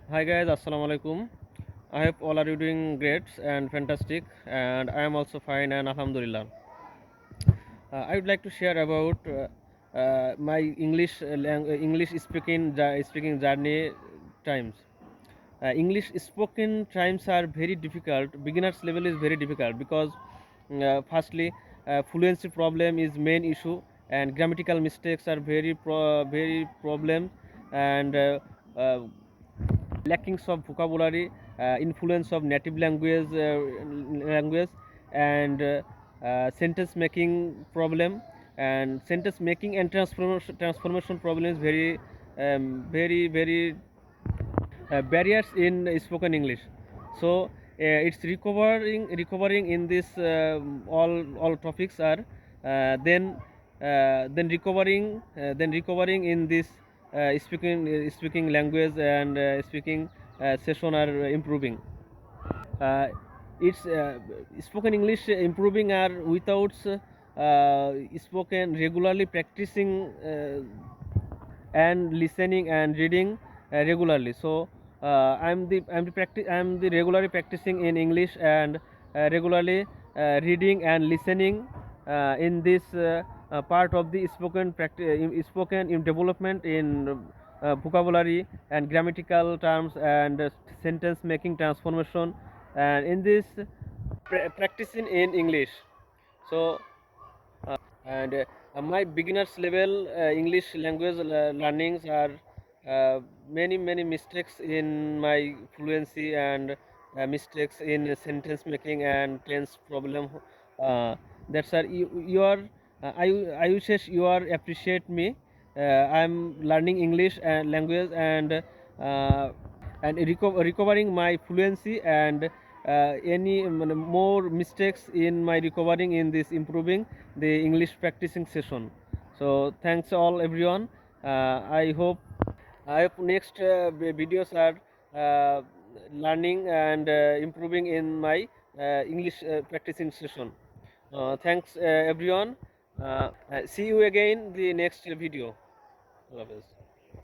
Hi guys, assalamu alaikum. I hope all are you doing great and fantastic, and I am also fine and alhamdulillah. I would like to share about my English speaking journey times. English spoken times are very difficult. Beginners level is very difficult because firstly, fluency problem is main issue, and grammatical mistakes are very problem, and uh, lackings of vocabulary, influence of native language, and sentence making problem, and sentence making and transformation problem is very barriers in spoken English. So it's recovering in this all topics are then recovering in this speaking language and speaking session are improving. uh, it's spoken English improving are without spoken regularly practicing and listening and reading regularly. So I'm the regularly practicing in English and regularly reading and listening in this part of the spoken in development in vocabulary and grammatical terms and sentence making transformation, and in this practicing in English. So and my beginners level English language learnings are many mistakes in my fluency and mistakes in sentence making and tense problem. That's are you are I wish you are appreciate me. I'm learning English and language uh, and recovering my fluency and any more mistakes in my recovering in this improving the English practicing session. So thanks all everyone. I hope next videos are uh, learning and improving in my English practicing session. Thanks everyone. See you again the next video. Allah Hafiz.